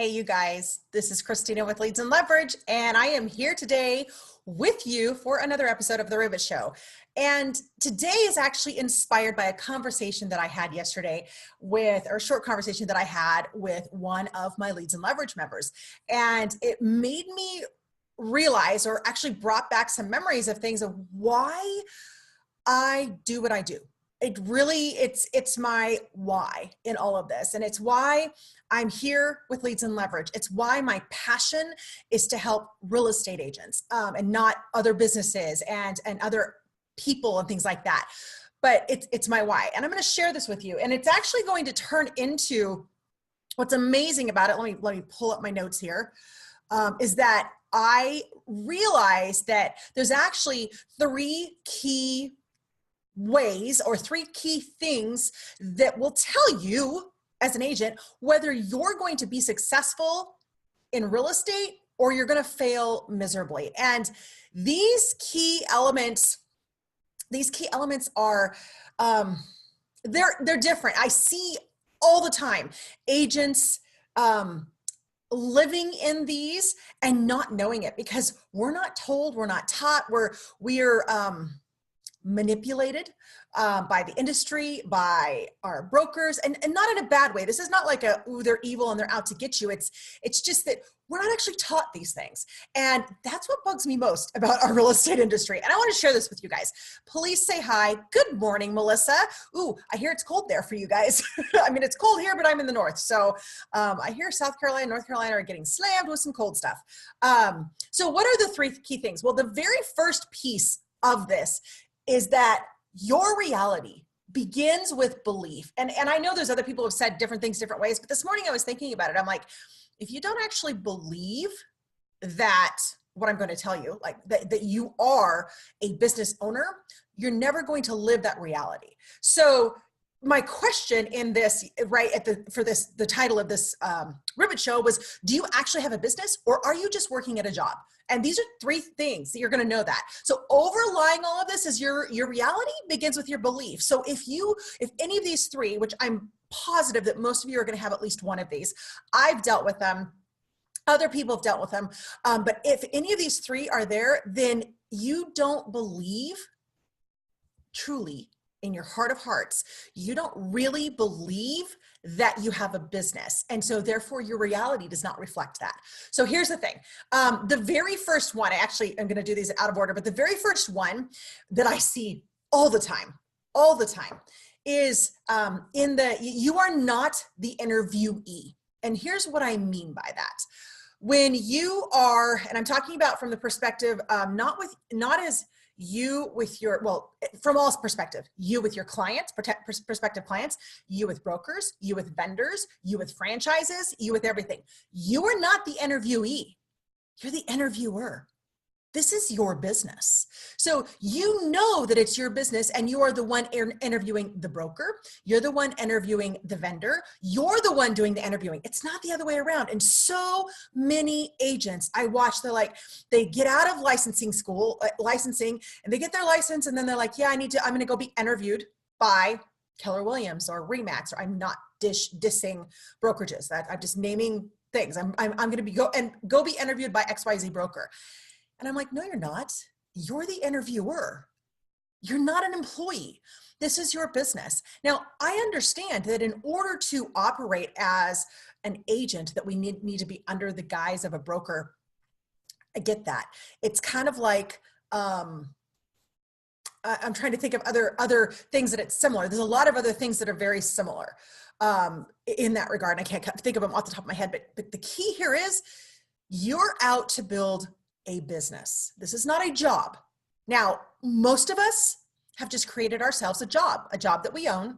Hey, you guys, this is Christina with Leads and Leverage, and I am here today with you for another episode of The Ribbit Show. And today is actually inspired by a conversation that I had yesterday or a short conversation that I had with one of my Leads and Leverage members. And it made me realize, or actually brought back some memories of things of why I do what I do. It's my why in all of this. And it's why I'm here with Leads and Leverage. It's why my passion is to help real estate agents and not other businesses and other people and things like that. But it's my why. And I'm going to share this with you. And it's actually going to turn into what's amazing about it. Let me pull up my notes here. Is that I realized that there's actually three key ways or three key things that will tell you as an agent whether you're going to be successful in real estate or you're going to fail miserably. And these key elements are they're different. I see all the time agents living in these and not knowing it because we're not told, we're not taught, we're manipulated by the industry, by our brokers, and not in a bad way. This is not like they're evil and they're out to get you. It's just that we're not actually taught these things. And that's what bugs me most about our real estate industry. And I want to share this with you guys. Please say hi. Good morning, Melissa. Ooh, I hear it's cold there for you guys. I mean, it's cold here, but I'm in the north. So I hear South Carolina, North Carolina are getting slammed with some cold stuff. So what are the three key things? Well, the very first piece of this is that your reality begins with belief. And I know there's other people who have said different things different ways, but this morning I was thinking about it. I'm like, if you don't actually believe that what I'm going to tell you, like that you are a business owner, you're never going to live that reality. So my question in this, the title of this Ribbit Show was, do you actually have a business or are you just working at a job? And these are three things that you're going to know that. So overlying all of this is your reality begins with your belief. So if any of these three, which I'm positive that most of you are going to have at least one of these, I've dealt with them. Other people have dealt with them. But if any of these three are there, then you don't believe truly in your heart of hearts, you don't really believe that you have a business. And so therefore your reality does not reflect that. So here's the thing. The very first one, I'm going to do these out of order, but the very first one that I see all the time is you are not the interviewee. And here's what I mean by that. When you are, and I'm talking about from the perspective, from all perspective, you with your clients, prospective clients, you with brokers, you with vendors, you with franchises, you with everything. You are not the interviewee. You're the interviewer. This is your business. So you know that it's your business and you are the one interviewing the broker. You're the one interviewing the vendor. You're the one doing the interviewing. It's not the other way around. And so many agents I watch, they get out of licensing, and they get their license and then they're like, yeah, I'm going to go be interviewed by Keller Williams or Remax, or I'm not dissing brokerages. I'm just naming things. I'm going to go be interviewed by XYZ broker. And I'm like, no, you're not. You're the interviewer. You're not an employee. This is your business. Now, I understand that in order to operate as an agent that we need to be under the guise of a broker. I get that. It's kind of like, I'm trying to think of other things that it's similar. There's a lot of other things that are very similar in that regard. And I can't think of them off the top of my head, but the key here is you're out to build a business. This is not a job. Now, most of us have just created ourselves a job that we own,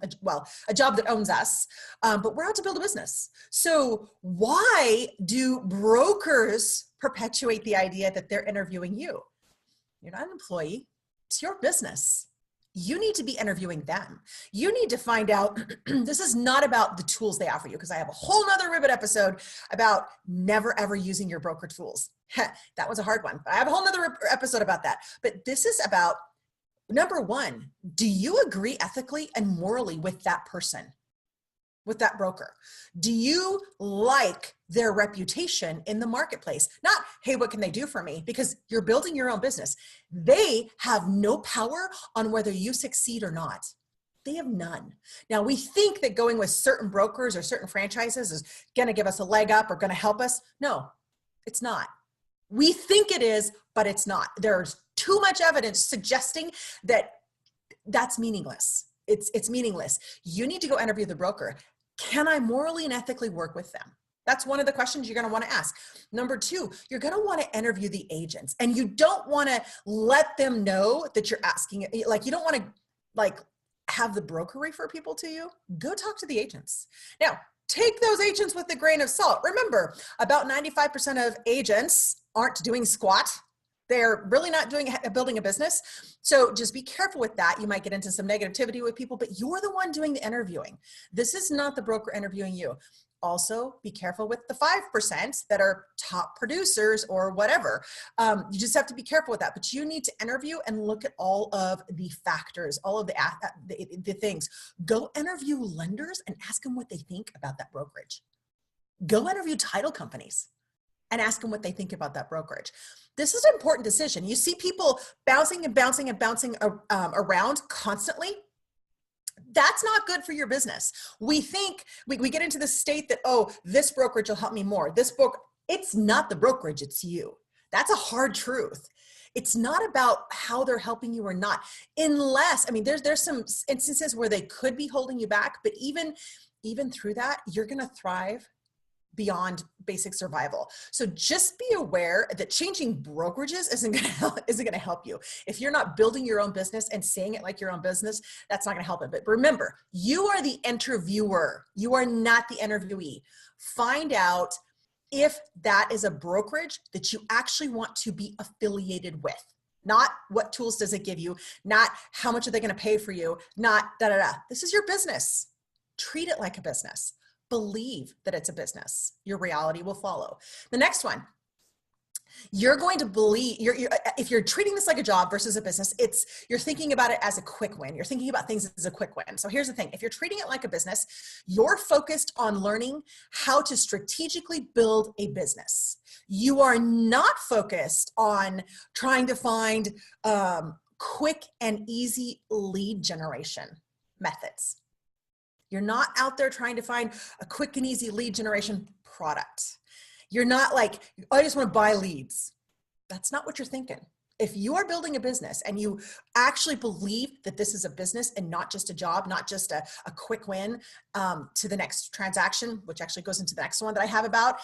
a job that owns us, but we're out to build a business. So why do brokers perpetuate the idea that they're interviewing you? You're not an employee. It's your business. You need to be interviewing them. You need to find out, this is not about the tools they offer you, because I have a whole nother Ribbit episode about never ever using your broker tools. That was a hard one, but I have a whole nother episode about that. But this is about, number one, do you agree ethically and morally with that person? with that broker? Do you like their reputation in the marketplace? Not, hey, what can they do for me? Because you're building your own business. They have no power on whether you succeed or not. They have none. Now, we think that going with certain brokers or certain franchises is going to give us a leg up or going to help us. No, it's not. We think it is, but it's not. There's too much evidence suggesting that that's meaningless. It's meaningless. You need to go interview the broker. Can I morally and ethically work with them? That's one of the questions you're going to want to ask. Number two, you're going to want to interview the agents, and you don't want to let them know that you're asking. Like, you don't want to have the broker refer people to you. Go talk to the agents. Now, take those agents with a grain of salt. Remember, about 95% of agents aren't doing squat. They're really not building a business. So just be careful with that. You might get into some negativity with people, but you're the one doing the interviewing. This is not the broker interviewing you. Also, be careful with the 5% that are top producers or whatever. You just have to be careful with that. But you need to interview and look at all of the factors, all of the things. Go interview lenders and ask them what they think about that brokerage. Go interview title companies and ask them what they think about that brokerage. This is an important decision. You see people bouncing and bouncing and bouncing around constantly. That's not good for your business. We think, we get into the state that, oh, this brokerage will help me more. It's not the brokerage, it's you. That's a hard truth. It's not about how they're helping you or not, unless, there's some instances where they could be holding you back, but even through that, you're going to thrive beyond basic survival. So just be aware that changing brokerages isn't going to help you. If you're not building your own business and saying it like your own business, that's not going to help it. But remember, you are the interviewer. You are not the interviewee. Find out if that is a brokerage that you actually want to be affiliated with. Not what tools does it give you, not how much are they going to pay for you, not da-da-da. This is your business. Treat it like a business. Believe that it's a business. Your reality will follow. The next one, you're going to believe, if you're treating this like a job versus a business, you're thinking about it as a quick win. You're thinking about things as a quick win. So here's the thing. If you're treating it like a business, you're focused on learning how to strategically build a business. You are not focused on trying to find quick and easy lead generation methods. You're not out there trying to find a quick and easy lead generation product. You're not like, I just want to buy leads. That's not what you're thinking. If you are building a business and you actually believe that this is a business and not just a job, not just a quick win to the next transaction, which actually goes into the next one that I have about,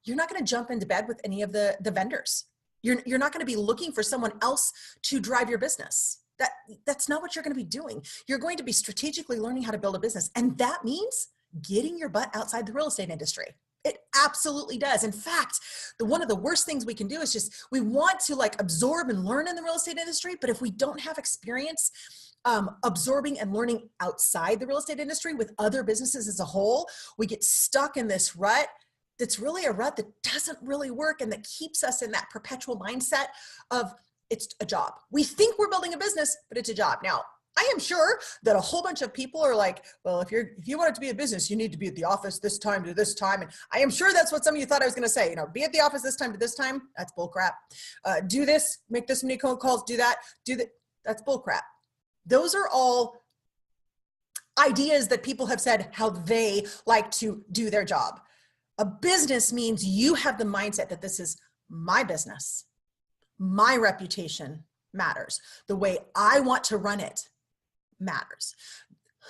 you're not going to jump into bed with any of the vendors. You're not going to be looking for someone else to drive your business. That's not what you're going to be doing. You're going to be strategically learning how to build a business. And that means getting your butt outside the real estate industry. It absolutely does. In fact, one of the worst things we can do is we want to absorb and learn in the real estate industry. But if we don't have experience absorbing and learning outside the real estate industry with other businesses as a whole, we get stuck in this rut. That's really a rut that doesn't really work and that keeps us in that perpetual mindset of, it's a job. We think we're building a business, but it's a job. Now, I am sure that a whole bunch of people are like, well, if you want it to be a business, you need to be at the office this time to this time. And I am sure that's what some of you thought I was going to say. Be at the office this time to this time. That's bullcrap. Do this, make this many phone calls, do that, That's bullcrap. Those are all ideas that people have said how they like to do their job. A business means you have the mindset that this is my business. My reputation matters. The way I want to run it matters.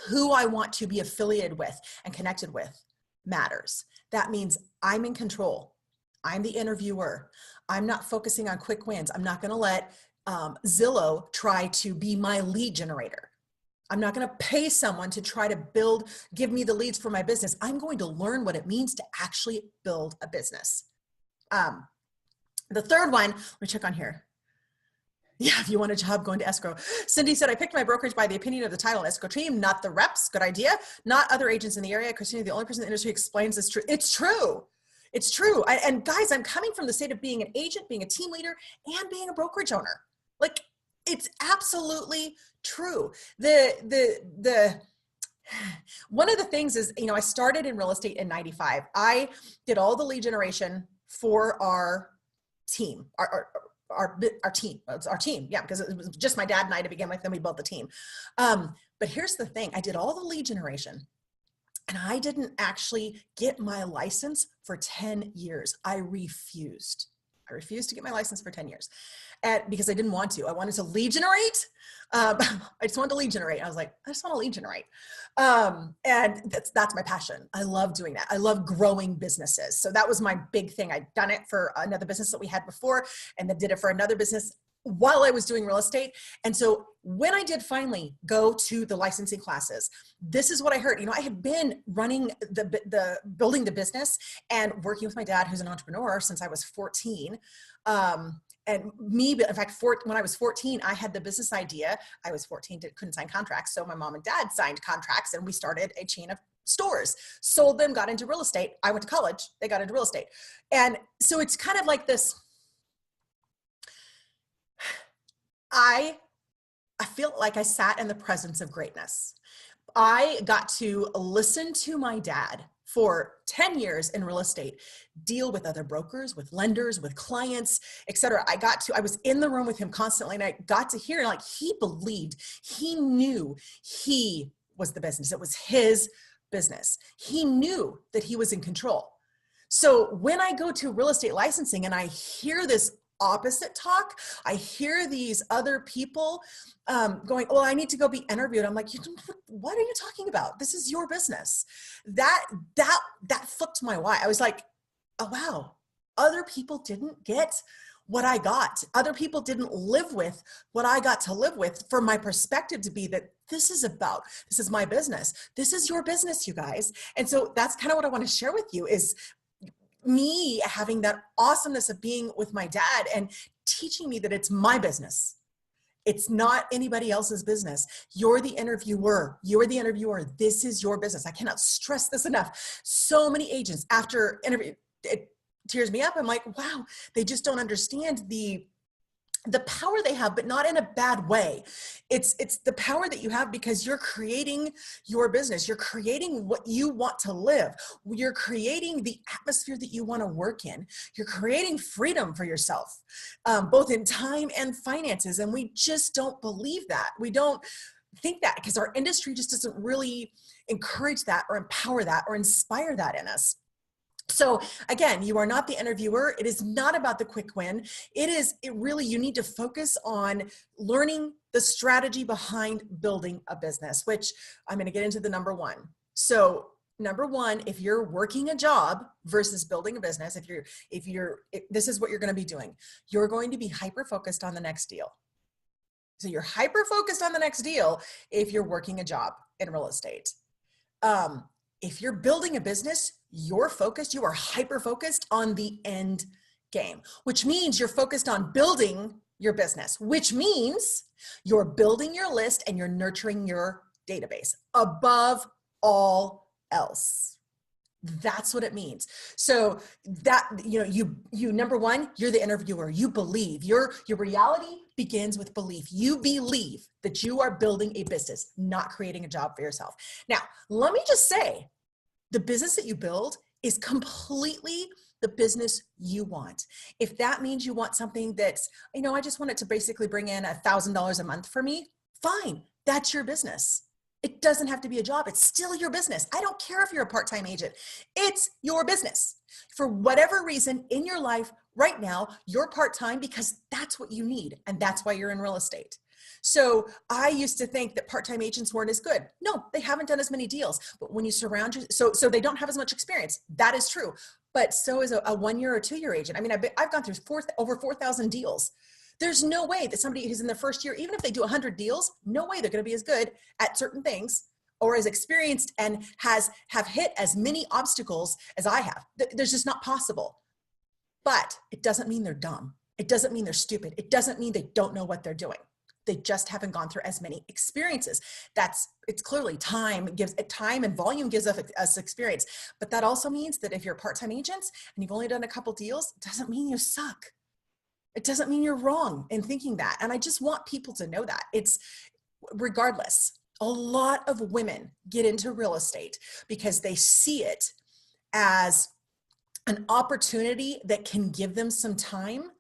Who I want to be affiliated with and connected with matters. That means I'm in control. I'm the interviewer. I'm not focusing on quick wins. I'm not going to let Zillow try to be my lead generator. I'm not going to pay someone to try to give me the leads for my business. I'm going to learn what it means to actually build a business. The third one, let me check on here. Yeah, if you want a job, go into escrow. Cindy said, I picked my brokerage by the opinion of the title and escrow team, not the reps. Good idea. Not other agents in the area. Christina, the only person in the industry explains this. It's true. It's true. And guys, I'm coming from the state of being an agent, being a team leader, and being a brokerage owner. It's absolutely true. One of the things is, I started in real estate in 95. I did all the lead generation for our team, our team. It's our team. Yeah, because it was just my dad and I to begin with, then we built the team. But here's the thing. I did all the lead generation and I didn't actually get my license for 10 years. I refused to get my license for 10 years. And because I didn't want to. I wanted to lead generate. I just wanted to lead generate. I was like, I just want to lead generate. And that's my passion. I love doing that. I love growing businesses. So that was my big thing. I'd done it for another business that we had before, and then did it for another business while I was doing real estate. And so when I did finally go to the licensing classes, this is what I heard. I had been running the building the business and working with my dad, who's an entrepreneur, since I was 14. And me, in fact, when I was 14, I had the business idea. I was 14, couldn't sign contracts. So my mom and dad signed contracts and we started a chain of stores, sold them, got into real estate. I went to college, they got into real estate. And so it's kind of like this. I feel like I sat in the presence of greatness. I got to listen to my dad for 10 years in real estate, deal with other brokers, with lenders, with clients, etc. I was in the room with him constantly, and I got to hear, like, he believed, he knew he was the business. It was his business. He knew that he was in control. So when I go to real estate licensing and I hear this opposite talk, I hear these other people going, well, I need to go be interviewed. I'm like, what are you talking about? This is your business. That flipped my why. I was like, oh, wow. Other people didn't get what I got. Other people didn't live with what I got to live with, from my perspective to be that this is my business. This is your business, you guys. And so that's kind of what I want to share with you, is me having that awesomeness of being with my dad and teaching me that it's my business. It's not anybody else's business. You're the interviewer. This is your business. I cannot stress this enough. So many agents after interview, it tears me up. I'm like, wow, they just don't understand the power they have, but not in a bad way. It's the power that you have because you're creating your business. You're creating what you want to live. You're creating the atmosphere that you want to work in. You're creating freedom for yourself, both in time and finances. And we just don't believe that. We don't think that because our industry just doesn't really encourage that or empower that or inspire that in us. So again, you are not the interviewer. It is not about the quick win. You need to focus on learning the strategy behind building a business, which I'm going to get into the number one. So number one, if you're working a job versus building a business, this is what you're going to be doing. You're going to be hyper-focused on the next deal. So you're hyper-focused on the next deal if you're working a job in real estate. If you're building a business, you are hyper-focused on the end game, which means you're focused on building your business, which means you're building your list and you're nurturing your database above all else. That's what it means. So that, you number one, you're the interviewer. You believe your reality begins with belief. You believe that you are building a business, not creating a job for yourself. Now, let me just say, the business that you build is completely the business you want. If that means you want something that's, I just want it to basically bring in $1,000 a month for me, fine. That's your business. It doesn't have to be a job. It's still your business. I don't care if you're a part-time agent. It's your business. For whatever reason in your life right now, you're part-time because that's what you need. And that's why you're in real estate. So I used to think that part-time agents weren't as good. No, they haven't done as many deals. But when you surround yourself, so they don't have as much experience. That is true. But so is a 1 year or 2 year agent. I mean, I've gone through over 4,000 deals. There's no way that somebody who's in their first year, even if they do 100 deals, no way they're going to be as good at certain things or as experienced and have hit as many obstacles as I have. There's just not possible. But it doesn't mean they're dumb. It doesn't mean they're stupid. It doesn't mean they don't know what they're doing. They just haven't gone through as many experiences. It's clearly time and volume gives us experience. But that also means that if you're a part-time agent and you've only done a couple deals, it doesn't mean you suck. It doesn't mean you're wrong in thinking that. And I just want people to know that. It's regardless. A lot of women get into real estate because they see it as an opportunity that can give them some time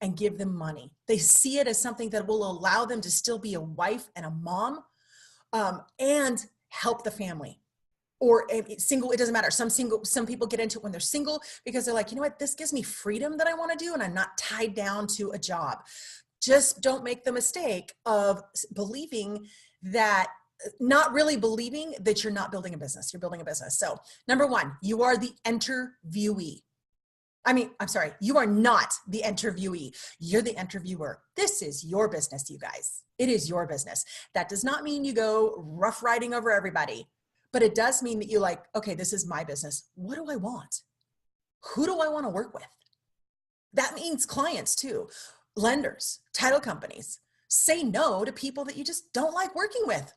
and give them money. They see it as something that will allow them to still be a wife and a mom, and help the family. Or single, it doesn't matter. Some people get into it when they're single because they're like, you know what, this gives me freedom that I want to do, and I'm not tied down to a job. Just don't make the mistake of believing that, not really believing that you're not building a business. You're building a business. So number one, you are the interviewee. I'm sorry, you are not the interviewee. You're the interviewer. This is your business, you guys. It is your business. That does not mean you go rough riding over everybody, but it does mean that you're like, okay, this is my business. What do I want? Who do I want to work with? That means clients too, lenders, title companies. Say no to people that you just don't like working with.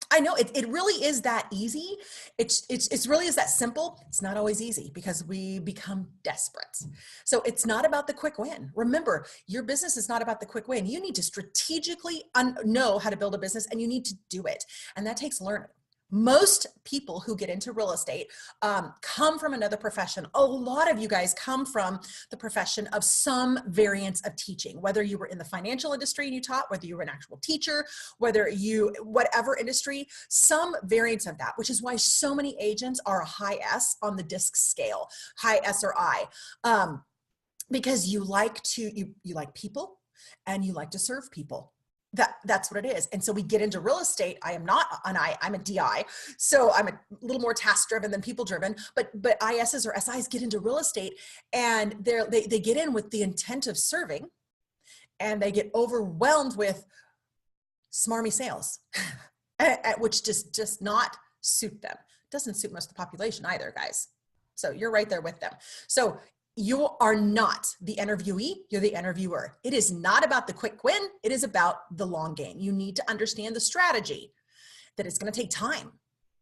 I know it really is that easy. It's really is that simple. It's not always easy because we become desperate. So it's not about the quick win. Remember, your business is not about the quick win. You need to strategically know how to build a business, and you need to do it. And that takes learning. Most people who get into real estate come from another profession. A lot of you guys come from the profession of some variance of teaching, whether you were in the financial industry and you taught, whether you were an actual teacher, whatever industry, some variance of that, which is why so many agents are a high S on the DISC scale, high S or I, because you like people and you like to serve people. That's what it is. And so we get into real estate. I am not an I, I'm a DI. So I'm a little more task driven than people driven, but ISs or SIs get into real estate, and they get in with the intent of serving, and they get overwhelmed with smarmy sales, which just not suit them. Doesn't suit most of the population either, guys. So you're right there with them. So you are not the interviewee, you're the interviewer. It is not about the quick win. It is about the long game. You need to understand the strategy, that it's going to take time,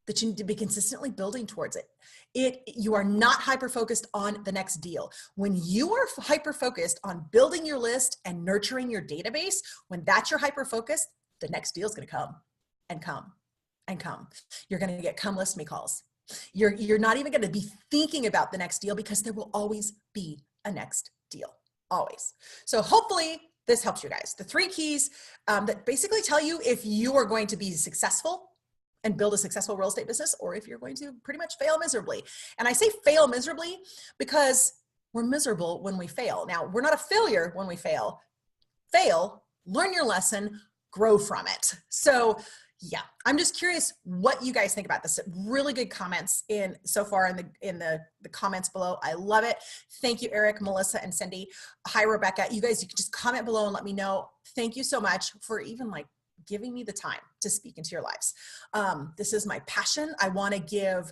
that you need to be consistently building towards it. You are not hyper-focused on the next deal. When you are hyper-focused on building your list and nurturing your database, when that's your hyper-focus, the next deal is going to come and come and come. You're going to get come list me calls. You're not even going to be thinking about the next deal because there will always be a next deal, always. So hopefully this helps you guys. The 3 keys that basically tell you if you are going to be successful and build a successful real estate business, or if you're going to pretty much fail miserably. And I say fail miserably because we're miserable when we fail. Now, we're not a failure when we fail. Fail, learn your lesson, grow from it. So yeah, I'm just curious what you guys think about this. Really good comments so far in the comments below. I love it. Thank you, Eric, Melissa, and Cindy. Hi, Rebecca. You guys, you can just comment below and let me know. Thank you so much for even giving me the time to speak into your lives. This is my passion. I want to give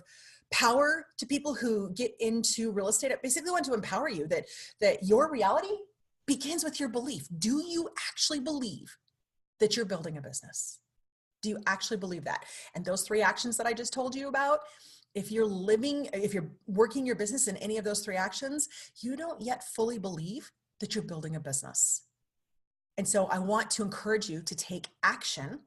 power to people who get into real estate. I basically want to empower you that your reality begins with your belief. Do you actually believe that you're building a business? Do you actually believe that? And those 3 actions that I just told you about, if you're working your business in any of those 3 actions, you don't yet fully believe that you're building a business. And so I want to encourage you to take action,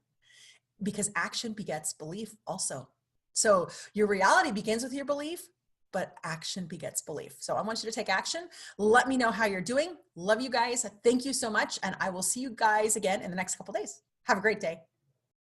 because action begets belief also. So your reality begins with your belief, but action begets belief. So I want you to take action. Let me know how you're doing. Love you guys. Thank you so much. And I will see you guys again in the next couple of days. Have a great day.